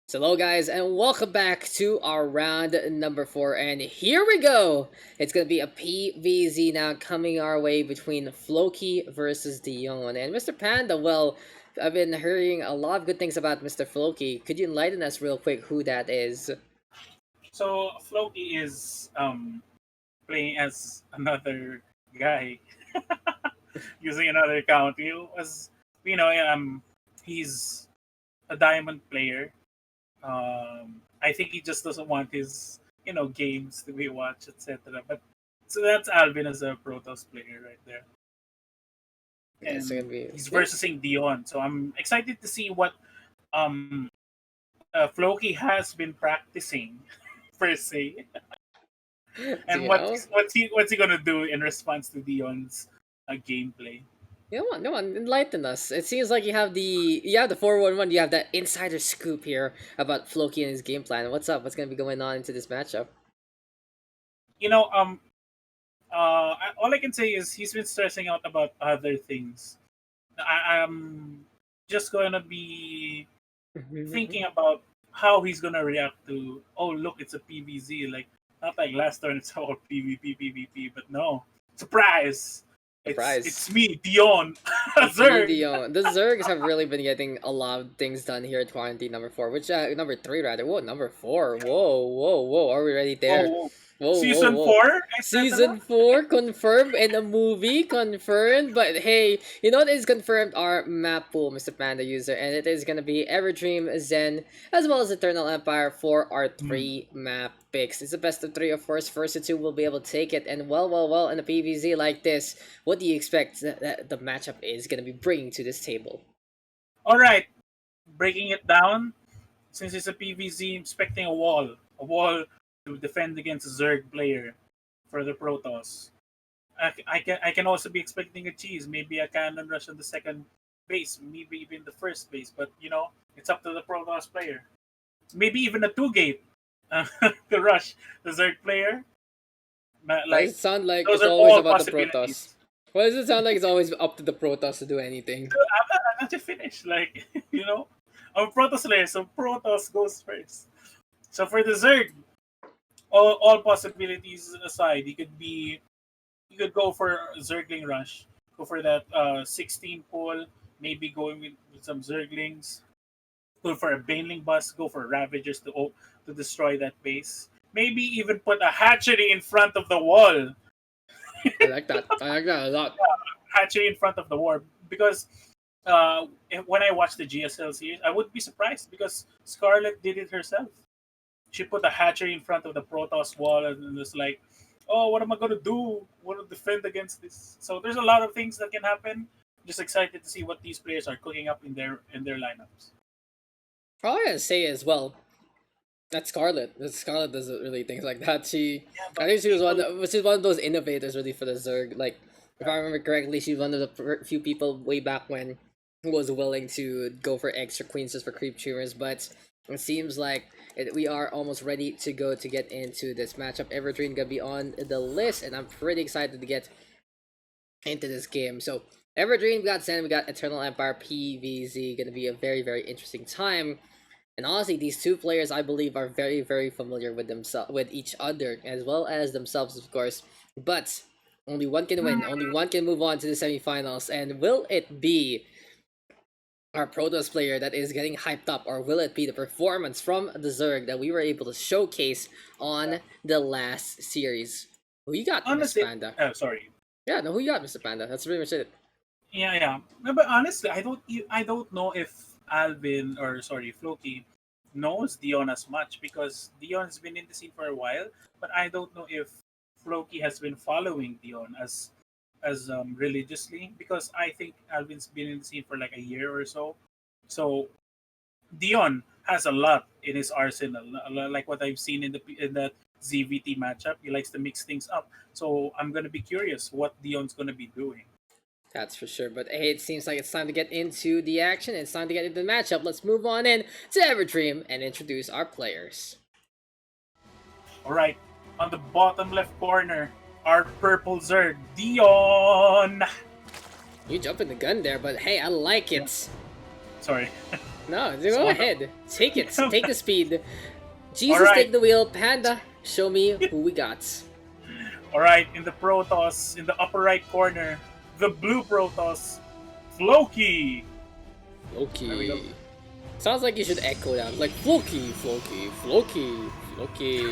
So hello guys and welcome back to our round number 4 and here we go! It's gonna be a PVZ now coming our way between Floki versus Dione. And Mr. Panda, well, I've been hearing a lot of good things about Mr. Floki. Could you enlighten us real quick who that is? So Floki is playing as another guy using another account. You know he's a diamond player. I think he just doesn't want his games to be watched, etc. But so that's Alvin as a Protoss player right there, Yeah, it's gonna and be he's yeah. versusing Dion. So I'm excited to see what um Floki has been practicing per se. Do And you know? what's he gonna do in response to Dion's gameplay? Come on, enlighten us. It seems like you have the 411, you have that insider scoop here about Floki and his game plan. What's up? What's gonna be going on into this matchup? You know, all I can say is he's been stressing out about other things. I'm just gonna be thinking about how he's gonna react to. Oh, look, it's a PVZ. Like not like last turn, it's all PvP, PvP. But no, surprise! It's Surprise. me, Dion, It's me, Zerg. the Zergs have really been getting a lot of things done here at Quarantine number 4, which, number 3 rather. Whoa, number 4. Whoa, are we ready there? Oh, Whoa, season whoa. 4, etc. Season 4 confirmed in a movie, confirmed. But hey, you know what is confirmed? Our map pool, Mr. PandaUser, and it is gonna be Everdream, Zen, as well as Eternal Empire for our 3 map picks. It's the best of 3, of course. First to 2 will be able to take it, and well, in a PVZ like this, what do you expect that the matchup is gonna be bringing to this table? All right, breaking it down. Since it's a PVZ, I'm expecting a wall to defend against a Zerg player for the Protoss. I can also be expecting a cheese, maybe a cannon rush on the second base, maybe even the first base. But it's up to the Protoss player. Maybe even a two gate to rush the Zerg player. Why does Like it sound like those it's are always all about the Protoss? possibilities. Why does it sound like it's always up to the Protoss to do anything? I'm not yet finished. Like I'm a Protoss player, so Protoss goes first. So for the Zerg, all possibilities aside, you could go for Zergling rush, go for that 16 pull, maybe going with some Zerglings, go for a Baneling bus, go for Ravagers to destroy that base. Maybe even put a hatchery in front of the wall. I like that. I like that a lot. Hatchery in front of the wall because when I watched the GSL series, I wouldn't be surprised because Scarlet did it herself. She put a hatchery in front of the Protoss wall and was like, "Oh, what am I gonna do? Want to defend against this?" So there's a lot of things that can happen. Just excited to see what these players are cooking up in their lineups. All I gotta say as well, that's Scarlet. Scarlet doesn't really things like that. Yeah, I but think people, she's one of those innovators really for the Zerg. Like, if I remember correctly, she's one of the few people way back when who was willing to go for extra queens just for creep tumors. But it seems like we are almost ready to go to get into this matchup. Everdream gonna be on the list, and I'm pretty excited to get into this game. So Everdream, we got Zen, we got Eternal Empire, PVZ, gonna be a very interesting time. And honestly, these two players I believe are very familiar with themselves, with each other, as well as themselves, of course. But only one can win, only one can move on to the semifinals. And will it be our Protoss player that is getting hyped up, or will it be the performance from the Zerg that we were able to showcase on the last series? Who you got, Mr. honestly, Panda? sorry, Yeah, no, who you got, Mr. Panda? That's pretty much it. yeah. No, but honestly, I don't know if Alvin or sorry Floki knows Dion as much because Dion's been in the scene for a while, but I don't know if Floki has been following Dion as religiously because I think Alvin's been in the scene for like a year or so. So Dion has a lot in his arsenal, like what I've seen in that ZVT matchup. He likes to mix things up. So I'm gonna be curious what Dion's gonna be doing. That's for sure. But hey, it seems like it's time to get into the action. It's time to get into the matchup. Let's move on in to Everdream and introduce our players. All right, on the bottom left corner, our purple Zerg, Dion. You jumping the gun there, but hey, I like Yeah, it. sorry. No, go ahead. Take it. Take the speed. Jesus, Alright. take the wheel. Panda, show me who we got. Alright, in the Protoss, in the upper right corner, the blue Protoss, Floki. There we go. Floki. Sounds like you should echo that. Like, Floki, Floki, Floki, Floki.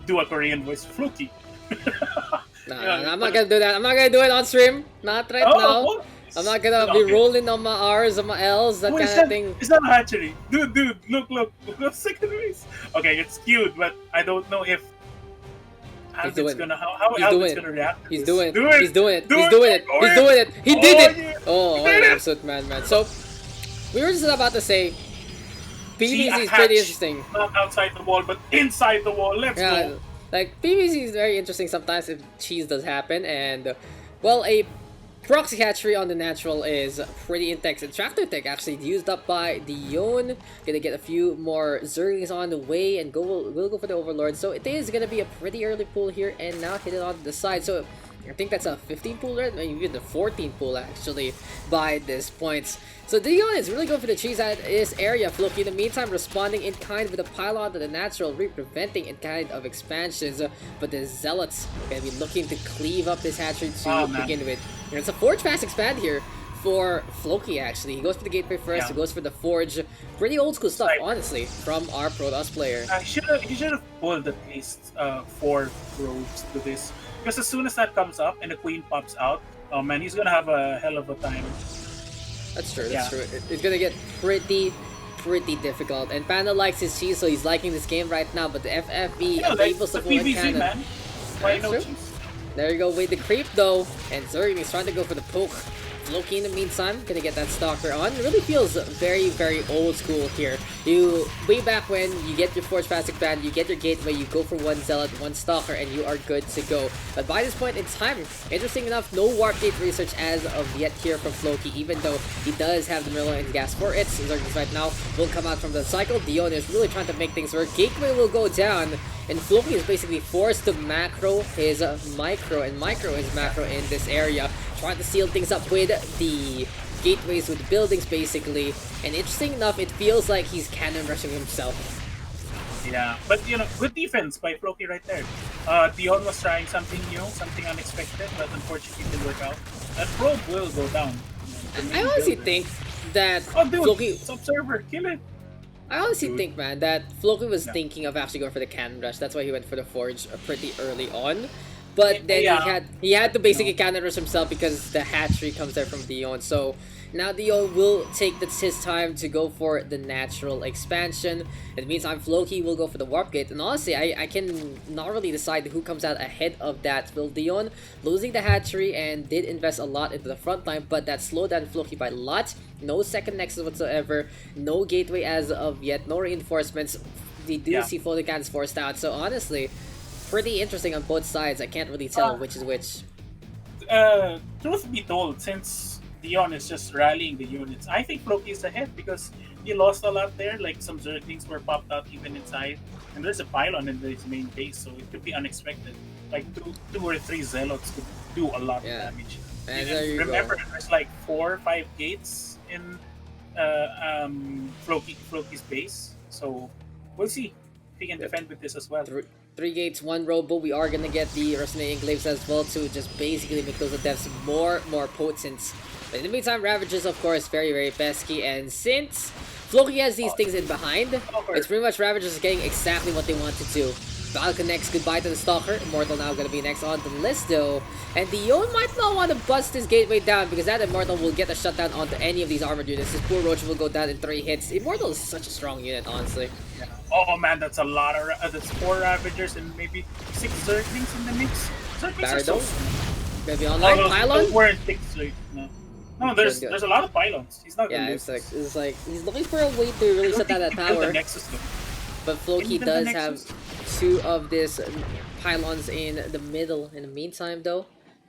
Do a Korean voice, Floki. Nah, I'm not gonna do that. I'm not gonna do it on stream. Not right now. What? I'm not gonna be rolling on my R's, on my L's, that kind of thing. It's not a hatchery. Dude, look, second race. Okay, it's cute, but I don't know if Alvin's gonna gonna react. He's doing it. He's doing it. He's doing it. He's doing it. He did it. Yeah. Oh, what an absolute madman. So, we were just about to say, PvC is pretty interesting. Not outside the wall, but inside the wall. Let's go. Like, PvC is very interesting sometimes if cheese does happen, and, well, a proxy hatchery on the natural is pretty intense. And Tractor Tech actually used up by Dione. Gonna get a few more Zerglings on the way, and we'll go for the Overlord. So it is gonna be a pretty early pull here, and now hit it on the side. So I think that's a 15 pull, right? Maybe even the 14 pull actually by this point. So Dione is really going for the cheese at this area. Floki in the meantime responding in kind with a pylon to the natural, preventing in kind of expansions. But the Zealots gonna be looking to cleave up this hatchery to begin with. And it's a Forge fast expand here for Floki actually. He goes for the gateway first, he goes for the Forge. Pretty old school stuff, honestly, from our Protoss player. He should have pulled at least 4 probes to this. Because as soon as that comes up and the queen pops out, oh man, he's gonna have a hell of a time. That's true, that's true. It's gonna get pretty difficult. And Panda likes his cheese, so he's liking this game right now, but the FFB enables the full cannon. Man. Why no cheese? There you go with the creep though, and Zerg is trying to go for the poke. Floki in the meantime, gonna get that Stalker on. It really feels very, very old school here. Way back when, you get your Forge Fast Expand, you get your Gateway, you go for 1 Zealot, 1 Stalker, and you are good to go. But by this point in time, interesting enough, no Warp Gate research as of yet here from Floki, even though he does have the Mirror and Gas for it. Zerg right now will come out from the cycle. Dione is really trying to make things work. Gateway will go down, and Floki is basically forced to macro his micro and micro his macro in this area, trying to seal things up with the gateways, with the buildings basically. And interesting enough, it feels like he's cannon rushing himself. Yeah, but you know, good defense by Floki right there. Dione was trying something new, something unexpected, but unfortunately it didn't work out. That probe will go down. I honestly think that Floki... it's Observer, kill it! I honestly think, man, that Floki was thinking of actually going for the cannon rush. That's why he went for the Forge pretty early on. But then he had to basically cannon rush himself because the hatchery comes there from Dione. So now Dione will take his time to go for the natural expansion. In the meantime, Floki will go for the Warp Gate. And honestly, I can not really decide who comes out ahead of that. Will Dione losing the hatchery and did invest a lot into the front line, but that slowed down Floki by a lot. No second nexus whatsoever, no gateway as of yet, no reinforcements. We do see floating cannons forced out. So honestly, pretty interesting on both sides. I can't really tell which is which. Truth be told, since Dione is just rallying the units, I think Floki is ahead because he lost a lot there. Like some Zerglings were popped out even inside, and there's a pylon in his main base, so it could be unexpected. Like two or 3 Zealots could do a lot of damage. And remember, there's like 4 or 5 gates in Floki's base, so we'll see if he can defend with this as well. 3 gates, 1 robo. We are gonna get the Resonating Glaives as well to just basically make those deaths more potent. But in the meantime, Ravagers, of course, very, very pesky. And since Floki has these things in behind, it's pretty much Ravagers getting exactly what they want to do. Battle connects, goodbye to the Stalker. Immortal now gonna be next on the list though. And Dione might not want to bust this gateway down because that Immortal will get a shutdown onto any of these armored units. This poor Roach will go down in 3 hits. Immortal is such a strong unit, honestly. Yeah. Oh man, that's a lot of that's 4 Ravagers and maybe 6 Zerglings in the mix. Zerglings are so strong. Maybe online pylon? Weren't 6, no, there's a lot of pylons. He's not gonna lose. It's like he's looking for a way to really shut down that power. But Floki does have 2 of these pylons in the middle. In the meantime, though,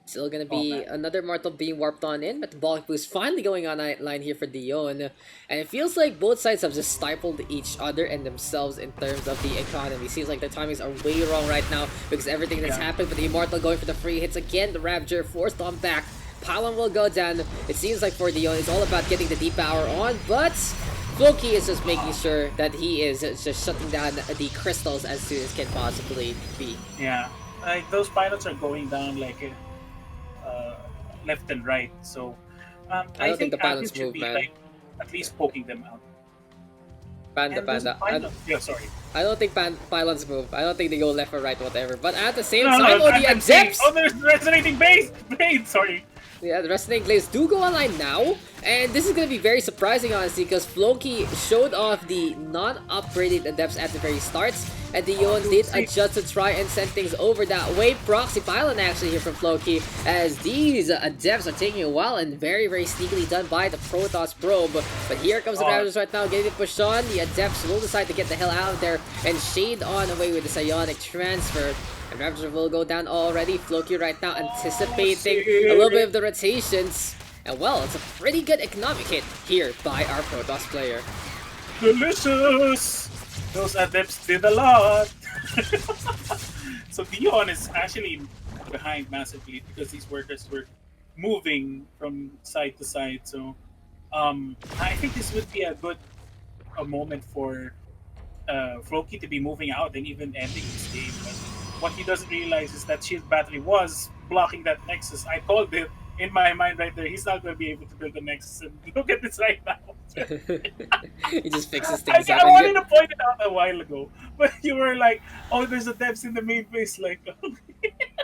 still gonna be another Mortal being warped on in, but the bulk boost finally going on line here for Dione. And it feels like both sides have just stifled each other and themselves in terms of the economy. Seems like their timings are way wrong right now because everything that's happened. But the Immortal going for the free hits again. The Ravager forced on back. Pylon will go down. It seems like for Dione, it's all about getting the deep power on, but Floki is just making sure that he is just shutting down the crystals as soon as can possibly be. Yeah, like those pilots are going down like uh, left and right. So I I don't think think the Alvin pilots should move, be man. like at least poking them out. Panda, And those panda. pilots, yeah, sorry. I don't think pylons move. I don't think they go left or right, whatever. But at the same No, time, no, oh, the I'm saying, adepts! oh, there's resonating base, blade. Sorry. Yeah, the Resident Glaives do go online now, and this is going to be very surprising, honestly, because Floki showed off the non-upgraded Adepts at the very start, and Dione Dude, did see, adjust to try and send things over that way. Proxy Pylon actually here from Floki, as these Adepts are taking a while and very, very sneakily done by the Protoss probe. But here comes the uh, Ravagers right now, getting it pushed on. The Adepts will decide to get the hell out of there and shade on away with the Psionic transfer. And Ravager will go down already. Floki right now anticipating a little bit of the rotations. And well, it's a pretty good economic hit here by our Protoss player. delicious. Those adepts did a lot. So Dion is actually behind massively because these workers were moving from side to side. So I think this would be a good a moment for Floki to be moving out and even ending this game. But what he doesn't realize is that Shield Battery was blocking that Nexus. I called it in my mind right there. He's not going to be able to build the Nexus. And look at this right now. He just fixes I, things up I and wanted good. to point it out a while ago, but you were like, "Oh, there's a depths in the main base." Like,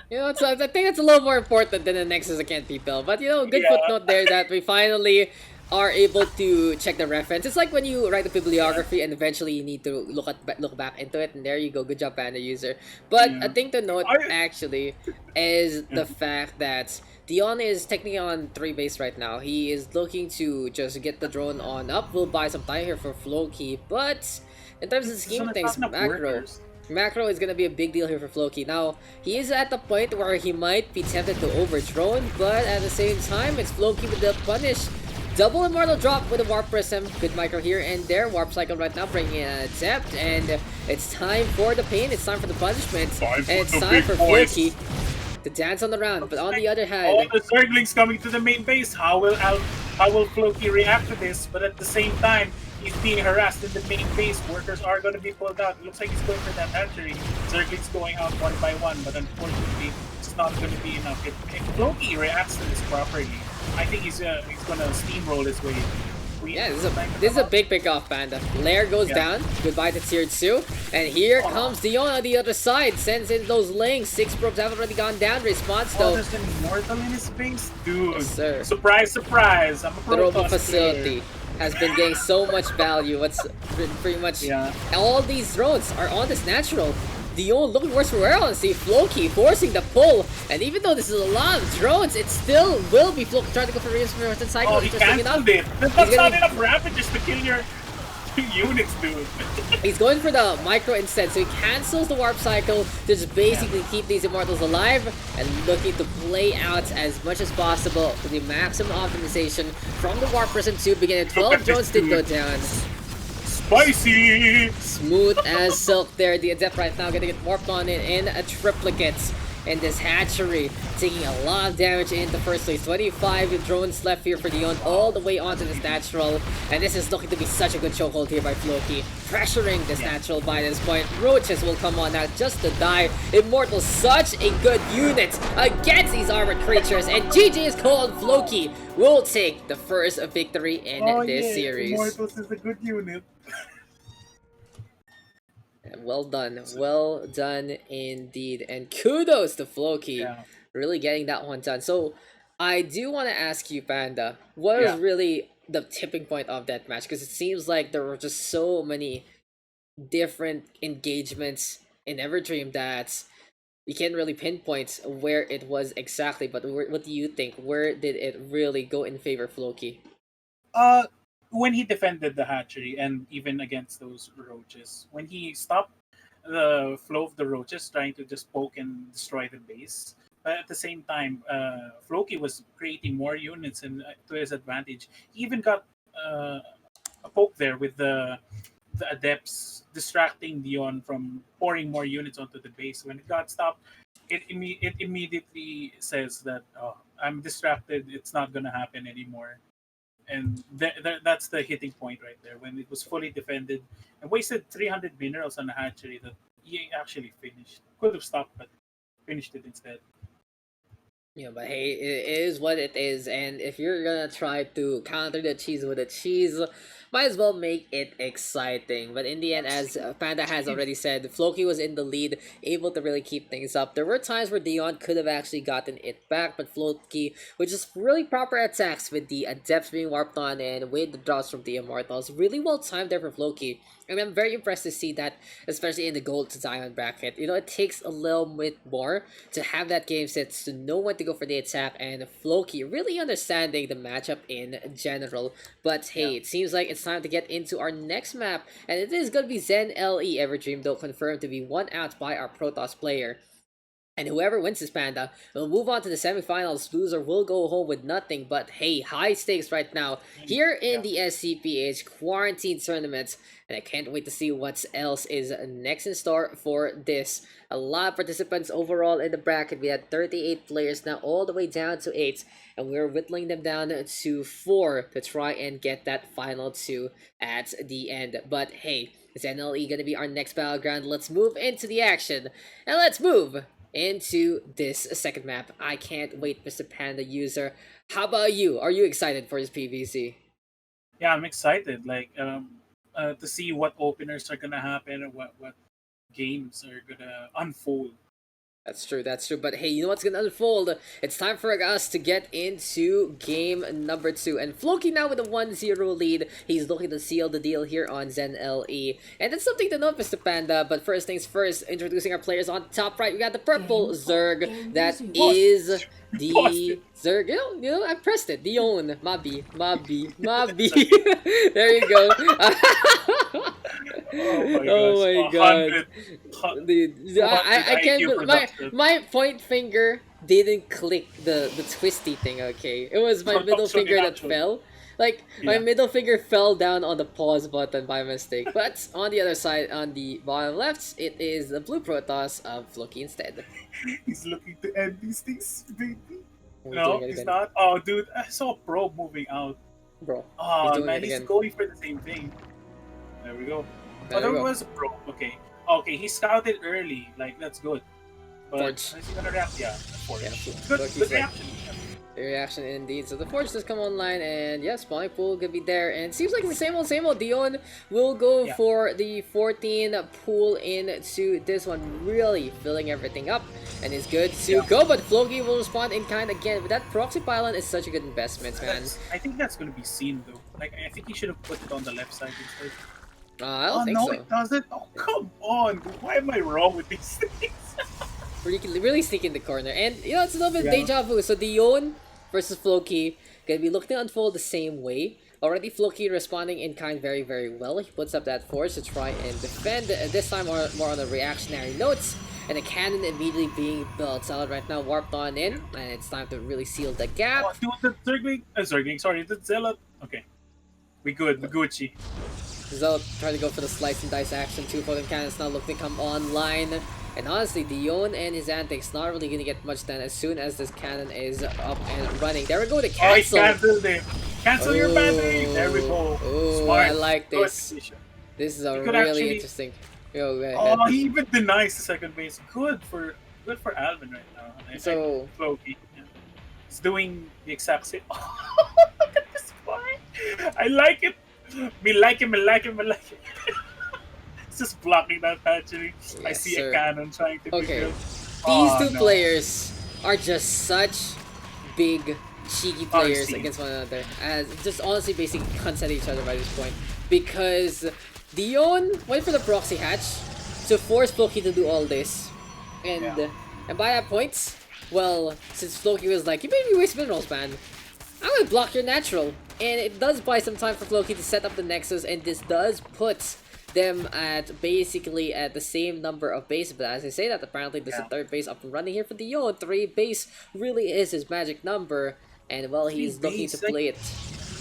You know, I think it's a little more important than the Nexus that can't be built. But you know, good footnote yeah, there that we finally are able to check the reference. It's like when you write a yeah, bibliography and eventually you need to look back into it, and there you go. Good job, PandaUser. But a yeah. thing to note I, actually is yeah. the fact that Dion is technically on 3 base right now. He is looking to just get the drone on up. We'll buy some time here for Floki, but in terms of the So scheme of there's not things, enough workers. Macro is gonna be a big deal here for Floki. Now, he is at the point where he might be tempted to overdrone, but at the same time, it's Floki with the punish. Double Immortal drop with a Warp Prism. Good micro here and there. Warp Cycle right now bringing in a Adept, and it's time for the pain, it's time for the punishment, Time and for it's the time big for boys. Floki to dance on the round. But Looks on like the other all hand, the Zerglings coming to the main base. How will Floki react to this? But at the same time, he's being harassed in the main base. Workers are going to be pulled out. It looks like he's going for that hatchery. Zerglings going out one by one, but unfortunately, it's not going to be enough. If Floki reacts to this properly, I think he's going to steamroll his way. yeah, this is a big pick off, Panda. Lair goes Yeah. down. Goodbye to tier 2. And here Oh, comes Dion on the other side. Sends in those links. 6 probes have already gone down. Response though. there's an immortal in his base, dude. Yes, sir. Surprise, surprise! I'm a The Robo Protoss facility player. has been getting so much value. It's been pretty much Yeah. all these drones are on this natural. Dion looking worse for wear, honestly. Floki forcing the pull, and even though this is a lot of drones, it still will be Floki trying to go for reinforcement cycle. Oh, he Interesting enough. cancelled it. That's He's not gonna enough ravages to kill your units, dude. He's going for the micro instead, so he cancels the warp cycle to just basically keep these immortals alive and looking to play out as much as possible for the maximum optimization from the warp prism 2 beginning. 12 drones did go down. Spicy! Smooth as silk there. The Adept right now getting it warped on it in a triplicate. And this hatchery taking a lot of damage in the first place. 25 drones left here for Dion all the way onto this natural. And this is looking to be such a good chokehold here by Floki. Pressuring this natural by this point. Roaches will come on now just to die. Immortal, such a good unit against these armored creatures. And GG is called. Floki will take the first victory in this series. Immortals is a good unit. Well done indeed, and kudos to Floki, Yeah. really getting that one done. So, I do want to ask you, Panda, what was Yeah. really the tipping point of that match? Because it seems like there were just so many different engagements in Everdream that you can't really pinpoint where it was exactly. But what do you think? Where did it really go in favor of Floki? Uh, when he defended the hatchery and even against those roaches, when he stopped the flow of the roaches trying to just poke and destroy the base, but at the same time, Floki was creating more units and to his advantage. He even got a poke there with the adepts distracting Dion from pouring more units onto the base. When it got stopped, it immediately says that, oh, I'm distracted. It's not gonna happen anymore. And that's the hitting point right there when it was fully defended and wasted 300 minerals on a hatchery that he actually finished. Could have stopped, but finished it instead. Yeah, but hey, it is what it is, and if you're gonna try to counter the cheese with a cheese, might as well make it exciting. But in the end, as Panda has already said, Floki was in the lead, able to really keep things up. There were times where Dion could have actually gotten it back, but Floki, with just really proper attacks with the Adepts being warped on and with the drops from the Immortals, really well timed there for Floki. And I'm very impressed to see that, especially in the gold to diamond bracket. You know, it takes a little bit more to have that game sense, to know when to go for the attack, and Floki really understanding the matchup in general. But Yeah. hey, it seems like it's time to get into our next map, and it is going to be Zen LE Everdream, though confirmed to be one out by our Protoss player. And whoever wins this Panda will move on to the semifinals. Loser will go home with nothing. But hey, high stakes right now here in Yeah. the SCPH quarantine tournament. And I can't wait to see what else is next in store for this. A lot of participants overall in the bracket. We had 38 players now, all the way down to 8. And we're whittling them down to 4 to try and get that final 2 at the end. But hey, is NLE going to be our next battleground? Let's move into the action. And let's move into this second map. I can't wait, Mr. PandaUser. How about you? Are you excited for this PVC? Yeah, I'm excited. To see what openers are gonna happen and what games are gonna unfold. That's true, that's true. But hey, you know what's gonna unfold? It's time for us to get into game number 2. And Floki now with a 1-0 lead. He's looking to seal the deal here on Zen LE. And that's something to note, Mr. Panda. But first things first, introducing our players on top right. We got the purple Zerg. That is the Zerg. You know, I pressed it. Dione. Mabi. There you go. Oh my god. 100, Dude, 200 I can't IQ believe my production. point finger didn't click the twisty thing. Okay, it was my middle Production finger in that action. fell. Like my Yeah. middle finger fell down on the pause button by mistake. But on the other side, on the bottom left, it is the blue Protoss of Floki instead. He's looking to end these things, baby. We're doing No, it he's again, not. Oh, dude, I saw Probe moving out. bro. He's Oh doing man, it he's again. going for the same thing. There we go. There Oh, there we go. was a Probe. Okay. Okay, he scouted early. Like, that's good. But Forge. is he gonna react? Yeah, Forge. Yeah, Good, Floki's good like, reaction. the reaction indeed. So the Forge does come online, and yes, spawning pool could be there. And it seems like the same old. Dion will go Yeah. for the 14 pool into this one, really filling everything up, and is good to Yeah. go. But Floki will respond in kind again. But that proxy pylon is such a good investment, man. I think that's gonna be seen though. Like, I think he should have put it on the left side instead. I Oh don't think no, so. it doesn't. Oh come on, dude. Why am I wrong with these things? Really sneak in the corner. And, you know, it's a little bit Yeah. deja vu. So, Dione versus Floki gonna be looking to unfold the same way. Already, Floki responding in kind very well. He puts up that force to try and defend. This time, more on the reactionary notes. And a cannon immediately being built. Solid right now, warped on in. And it's time to really seal the gap. Oh, dude, the Zergling, sorry, the Zealot. Okay. We good, we Gucci. Zealot trying to go for the slice and dice action. 2 photon cannons now looking to come online. And honestly, Dione and his antics not really gonna get much done as soon as this cannon is up and running. There we go, the Oh, he cancel. canceled it. Cancel your battery. There we go. Oh, Smart. I like Good this. decision. This is a You could really actually- interesting. Yo, go ahead. Oh, he even denies the second base. Good for Alvin right now. So- Floki. Yeah. He's doing the exact same. Look at this guy. I like it. Me like him. It's just blocking that hatchery. I Yes, see sir. a cannon trying to be Okay. built. These Oh, two no. players are just such big, cheeky players see. against one another. As just honestly basically cunts at each other by this point. Because Dion went for the proxy hatch to force Floki to do all this. And Yeah. and by that point, well, since Floki was like, you made me waste minerals, man. I'm gonna block your natural. And it does buy some time for Floki to set up the Nexus, and this does put them at basically at the same number of base. But as I say that, apparently there's a Yeah. third base up and running here for Dion. 3 base really is his magic number, and well, he's Three looking to base, like, play it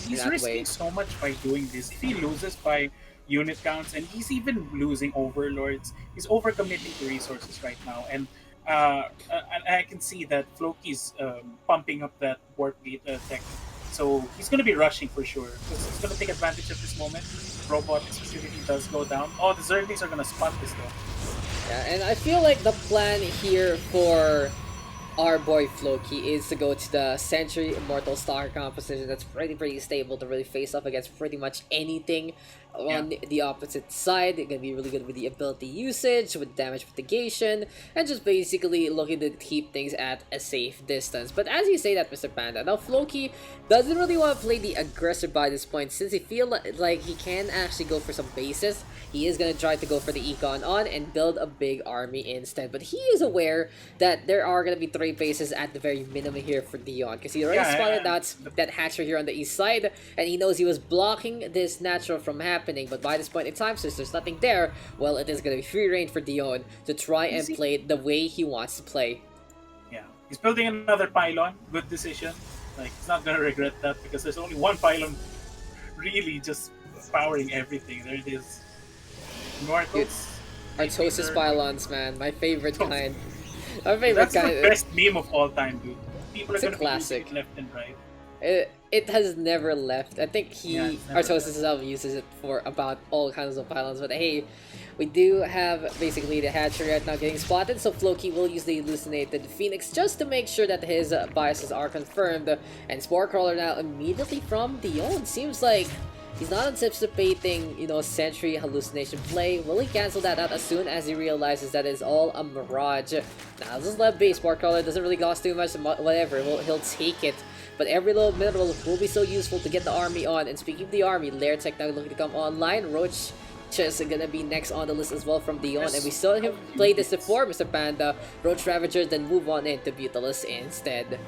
He's that risking way. so much by doing this. If he loses by unit counts, and he's even losing overlords, he's overcommitting to resources right now. And I can see that Floki's pumping up that warp gate tech So he's going to be rushing for sure because he's going to take advantage of this moment. Robot specifically does go down. Oh, the Zerglings are going to spot this though. Yeah, and I feel like the plan here for our boy Floki is to go to the Century Immortal Stalker composition that's pretty stable to really face off against pretty much anything on the opposite side. It's gonna be really good with the ability usage, with damage mitigation, and just basically looking to keep things at a safe distance. But as you say that, Mr. Panda, now Floki doesn't really want to play the aggressor by this point since he feel like he can actually go for some bases. He is gonna try to go for the econ on and build a big army instead. But he is aware that there are gonna be 3 bases at the very minimum here for Dione because he already spotted that hatchery here on the east side, and he knows he was blocking this natural from happening. But by this point in time, since there's nothing there, well, it is gonna be free reign for Dione to try and play it the way he wants to play. Yeah, he's building another pylon. Good decision. Like, he's not gonna regret that because there's only one pylon really just powering everything. There it is. Immortals. Artosis pylons, man, my favorite kind. My favorite That's kind. the best meme of all time, dude. People are It's a gonna be classic. using it left and right. It has never left. I think never Artosis himself uses it for about all kinds of pylons. But hey, we do have basically the hatchery right now getting spotted, so Floki will use the Hallucinated Phoenix just to make sure that his biases are confirmed. And Spore Crawler now immediately from Dione. Seems like he's not anticipating, you know, Sentry Hallucination play. Will he cancel that out as soon as he realizes that it's all a mirage? Now, this is left base. Spore Crawler doesn't really cost too much, whatever. He'll take it. But every little mineral will be so useful to get the army on. And speaking of the army, Lair Tech now looking to come online. Roach just gonna be next on the list as well from Dione. And we saw him play this before, Mr. Panda. Roach Ravagers, then move on into Beautilus instead.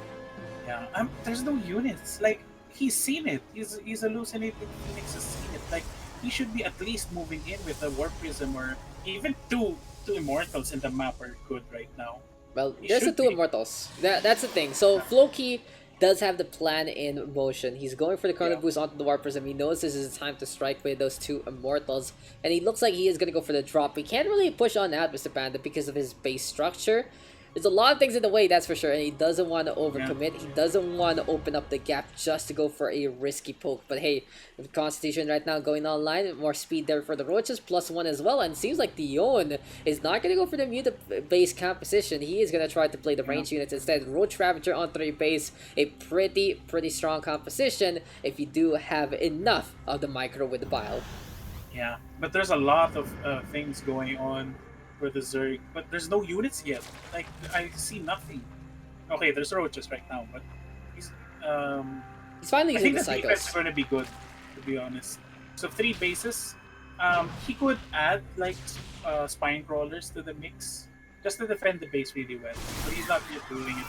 Yeah, there's no units. Like, he's seen it. He's hallucinated. Phoenix has seen it. Like, he should be at least moving in with a Warp Prism or even two Immortals in the map are good right now. Well, there's the 2 Immortals. That's the thing. So, Floki does have the plan in motion. He's going for the Chrono Boost onto the Warp Prism. He knows this is the time to strike with those 2 Immortals. And he looks like he is going to go for the drop. He can't really push on out, Mr. Panda, because of his base structure. There's a lot of things in the way, that's for sure, and he doesn't want to overcommit. He doesn't want to open up the gap just to go for a risky poke. But hey, with Constitution right now going online, more speed there for the Roaches, +1 as well, and seems like Dione is not going to go for the mutant-based composition. He is going to try to play the range units instead. Roach Ravager on 3 base, a pretty strong composition if you do have enough of the micro with the bile. Yeah, but there's a lot of things going on for the Zerg, but there's no units yet. Like, I see nothing. Okay, there's Roaches right now, but he's finally I think using the the defense is cycles. going to be good, to be honest. So 3 bases. He could add like spine crawlers to the mix just to defend the base really well. But he's not yet doing it.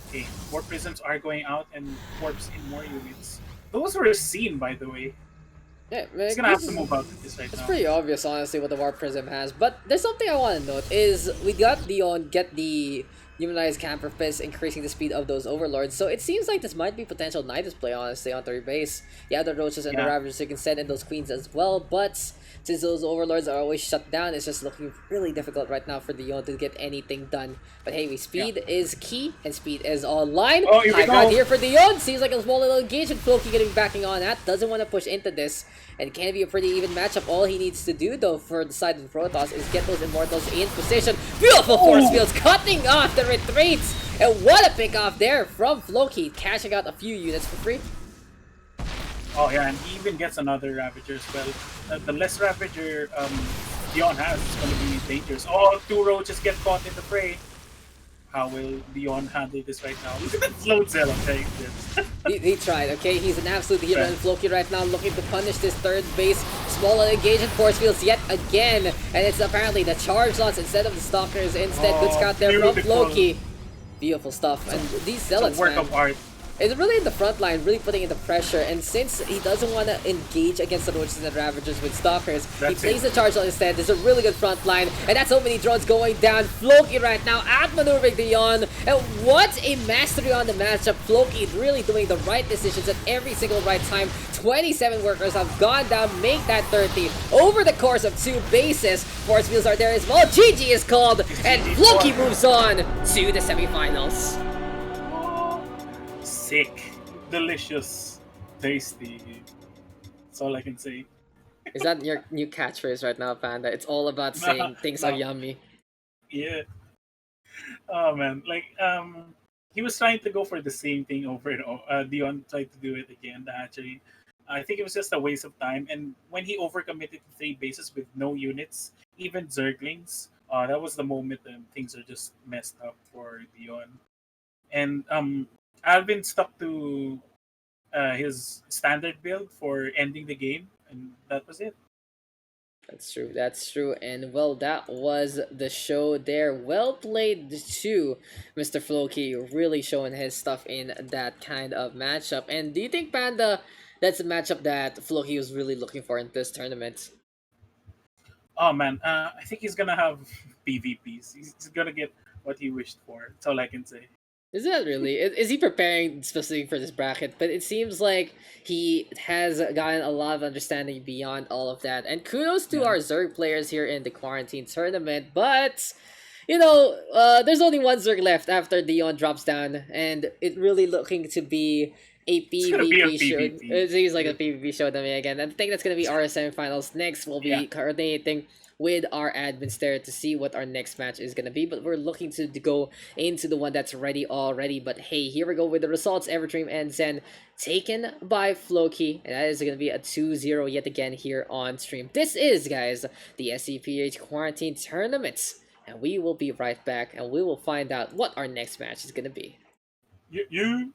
Okay, Warp Prisms are going out and warps in more units. Those were seen, by the way. Yeah, He's gonna have to move out of this right It's now. pretty obvious, honestly, what the Warp Prism has. But there's something I want to note is we got Dione get the Humanized Camper Fist, increasing the speed of those Overlords. So it seems like this might be potential Nidus play, honestly, on 3 base. Yeah, the Roaches and the Ravagers you can send in those Queens as well, but since those Overlords are always shut down, it's just looking really difficult right now for Dione to get anything done. But hey, speed is key, and speed is online. Oh, here we High ground go. here for Dione. Seems like a small little engagement. Floki gonna be backing on that. Doesn't want to push into this. And it can be a pretty even matchup. All he needs to do, though, for the side of the Protoss is get those Immortals in position. Beautiful force fields, cutting off the retreats. And what a pick off there from Floki, cashing out a few units for free. Oh yeah, and he even gets another Ravager as well. The less Ravager Dione has is going to be dangerous. Oh, 2 Roaches get caught in the fray. How will Dione handle this right now? Look at that float cell, I'm saying this. He tried, okay? He's an absolute hero in Floki right now, looking to punish this 3rd base. Small engagement force fields yet again. And it's apparently the charge lots instead of the Stalkers. Instead, good scout there from Floki. Beautiful stuff. And these Zealots, work man, of art. is really in the front line, really putting in the pressure. And since he doesn't want to engage against the Roaches and the Ravagers with Stalkers, he plays the charge on instead. There's a really good front line, and that's so many drones going down. Floki right now outmaneuvering Dione, and what a mastery on the matchup. Floki really doing the right decisions at every single right time. 27 workers have gone down, make that 30 over the course of 2 bases. Force fields are there as well. GG is called, and Floki moves on to the semifinals. Sick. delicious, tasty. That's all I can say. Is that your new catchphrase right now, Panda? It's all about No, saying things are no, yummy. yeah. Oh man, he was trying to go for the same thing over and over. Dion tried to do it again. Actually, I think it was just a waste of time. And when he overcommitted to three bases with no units, even Zerglings, that was the moment things are just messed up for Dion. And Alvin stuck to his standard build for ending the game, and that was it. That's true. That's true. And well, that was the show there. Well played too, Mr. Floki. Really showing his stuff in that kind of matchup. And do you think, Panda, that's a matchup that Floki was really looking for in this tournament? Oh man, I think he's gonna have PvPs. He's gonna get what he wished for. That's all I can say. Is that really? Is he preparing specifically for this bracket? But it seems like he has gotten a lot of understanding beyond all of that. And kudos to Yeah. our Zerg players here in the quarantine tournament. But there's only one Zerg left after Dion drops down, and it really looking to be a It's gonna be a PvP show. PvP. It seems like Yeah. a PvP show to me again. I think that's gonna be our semifinals. Next, we'll Yeah. be coordinating with our admins there to see what our next match is gonna be. But we're looking to go into the one that's ready already. But hey, here we go with the results. Everdream and Zen taken by Floki, and that is going to be a 2-0 yet again here on stream. This is, guys, the SCPH Quarantine Tournament, and we will be right back, and we will find out what our next match is going to be. You